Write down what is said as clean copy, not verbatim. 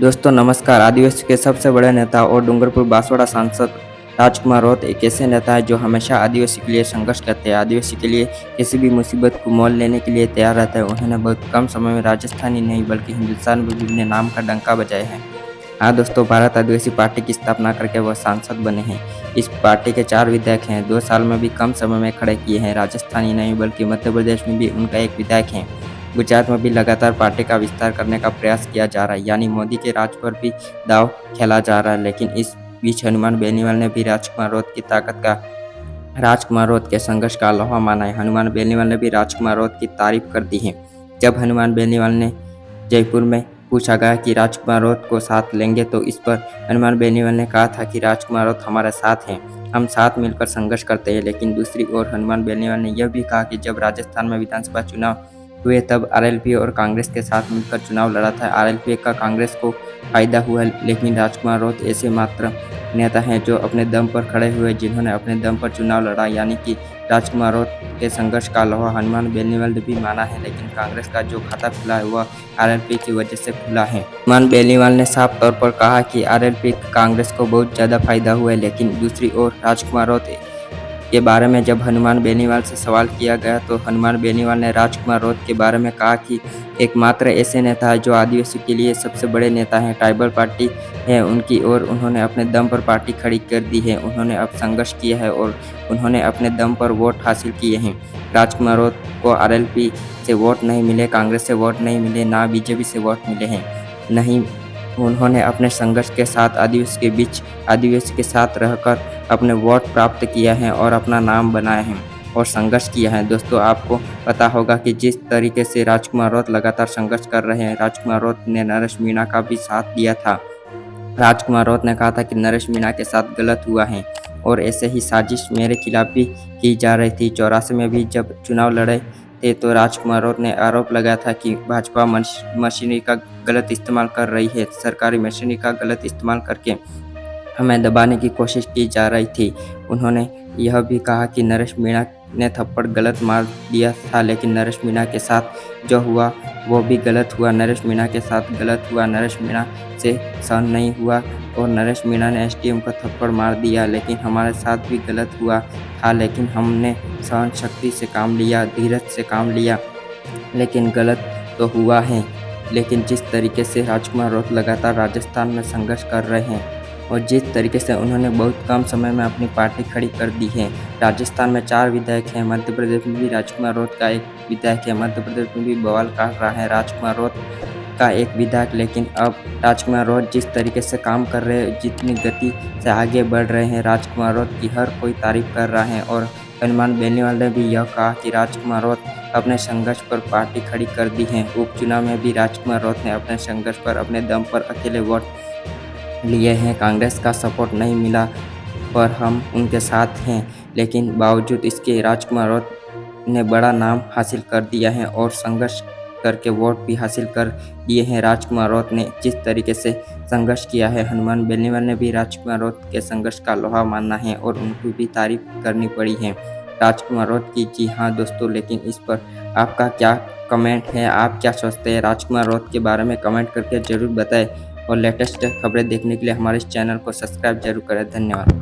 दोस्तों नमस्कार। आदिवासी के सबसे बड़े नेता और डूंगरपुर बांसवाड़ा सांसद राजकुमार राउत एक ऐसे नेता है जो हमेशा आदिवासी के लिए संघर्ष करते हैं। आदिवासी के लिए किसी भी मुसीबत को मोल लेने के लिए तैयार रहता है। उन्होंने बहुत कम समय में राजस्थान ही नहीं बल्कि हिंदुस्तान में भी अपने नाम का डंका बजाया है। हाँ दोस्तों, भारत आदिवासी पार्टी की स्थापना करके वह सांसद बने हैं। इस पार्टी के 4 विधायक हैं। 2 साल में भी कम समय में खड़े किए हैं। राजस्थान ही नहीं बल्कि मध्य प्रदेश में भी उनका एक विधायक है। गुजरात में भी लगातार पार्टी का विस्तार करने का प्रयास किया जा रहा है, यानी मोदी के राज पर भी दांव खेला जा रहा है। लेकिन इस बीच हनुमान बेनीवाल ने भी राजकुमार राउत के संघर्ष का लोहा माना है। हनुमान बेनीवाल ने भी राजकुमार राउत की तारीफ कर दी है। जब हनुमान बेनीवाल ने जयपुर में पूछा गया कि राजकुमार राउत को साथ लेंगे, तो इस पर हनुमान बेनीवाल ने कहा था कि राजकुमार राउत हमारे साथ हैं, हम साथ मिलकर संघर्ष करते हैं। लेकिन दूसरी ओर हनुमान बेनीवाल ने यह भी कहा कि जब राजस्थान में विधानसभा चुनाव हुए तब आरएलपी और कांग्रेस के साथ मिलकर चुनाव लड़ा था। आरएलपी का कांग्रेस को फायदा हुआ, लेकिन राजकुमार राउत ऐसे मात्र नेता हैं जो अपने दम पर खड़े हुए, जिन्होंने अपने दम पर चुनाव लड़ा। यानी कि राजकुमार राउत के संघर्ष का लोहा हनुमान बेनीवाल ने भी माना है, लेकिन कांग्रेस का जो खाता खुला है वह आरएलपी की वजह से खुला है। हनुमान बेनीवाल ने साफ तौर पर कहा कि आरएलपी कांग्रेस को बहुत ज्यादा फायदा हुआ है। लेकिन दूसरी ओर राजकुमार राउत के बारे में जब हनुमान बेनीवाल से सवाल किया गया, तो हनुमान बेनीवाल ने राजकुमार राउत के बारे में कहा कि एकमात्र ऐसे नेता है जो आदिवासी के लिए सबसे बड़े नेता हैं। ट्राइबल पार्टी है उनकी और उन्होंने अपने दम पर पार्टी खड़ी कर दी है। उन्होंने अब संघर्ष किया है और उन्होंने अपने दम पर वोट हासिल किए हैं। राजकुमार राउत को आरएलपी से वोट नहीं मिले, कांग्रेस से वोट नहीं मिले, ना बीजेपी से वोट मिले हैं। नहीं, उन्होंने अपने संघर्ष के साथ आदिवासी के साथ रहकर अपने वोट प्राप्त किया है और अपना नाम बनाया है और संघर्ष किया है। दोस्तों, आपको पता होगा कि जिस तरीके से राजकुमार राउत लगातार संघर्ष कर रहे हैं, राजकुमार राउत ने नरेश मीणा का भी साथ दिया था। राजकुमार राउत ने कहा था कि नरेश मीणा के साथ गलत हुआ है और ऐसे ही साजिश मेरे खिलाफ भी की जा रही थी। 84 में भी जब चुनाव लड़े थे तो राजकुमार राउत ने आरोप लगाया था कि भाजपा मशीनरी का गलत इस्तेमाल कर रही है, सरकारी मशीनरी का गलत इस्तेमाल करके हमें दबाने की कोशिश की जा रही थी। उन्होंने यह भी कहा कि नरेश मीणा ने थप्पड़ गलत मार दिया था, लेकिन नरेश मीणा के साथ जो हुआ वो भी गलत हुआ। नरेश मीणा के साथ गलत हुआ, नरेश मीणा से सहन नहीं हुआ और नरेश मीणा ने एसडीएम को थप्पड़ मार दिया। लेकिन हमारे साथ भी गलत हुआ था, लेकिन हमने सहन शक्ति से काम लिया, धीरज से काम लिया, लेकिन गलत तो हुआ है। लेकिन जिस तरीके से राजकुमार राउत लगातार राजस्थान में संघर्ष कर रहे हैं और जिस तरीके से उन्होंने बहुत कम समय में अपनी पार्टी खड़ी कर दी है। राजस्थान में 4 विधायक हैं, मध्य प्रदेश में भी राजकुमार राउत का एक विधायक है, मध्य प्रदेश में भी बवाल काट रहा है राजकुमार राउत का एक विधायक। लेकिन अब राजकुमार राउत जिस तरीके से काम कर रहे हैं, जितनी गति से आगे बढ़ रहे हैं, राजकुमार राउत की हर कोई तारीफ कर रहा है। और हनुमान बेनीवाल ने भी यह कहा कि राजकुमार राउत अपने संघर्ष पर पार्टी खड़ी कर दी है। उपचुनाव में भी राजकुमार राउत ने अपने संघर्ष पर अपने दम पर अकेले वोट लिए हैं। कांग्रेस का सपोर्ट नहीं मिला पर हम उनके साथ हैं, लेकिन बावजूद इसके राजकुमार राउत ने बड़ा नाम हासिल कर दिया है और संघर्ष करके वोट भी हासिल कर लिए हैं। राजकुमार राउत ने जिस तरीके से संघर्ष किया है, हनुमान बेनीवाल ने भी राजकुमार राउत के संघर्ष का लोहा मानना है और उनको भी तारीफ करनी पड़ी है राजकुमार राउत की। जी हाँ दोस्तों, लेकिन इस पर आपका क्या कमेंट है, आप क्या सोचते हैं राजकुमार राउत के बारे में, कमेंट करके जरूर बताएं और लेटेस्ट खबरें देखने के लिए हमारे इस चैनल को सब्सक्राइब जरूर करें। धन्यवाद।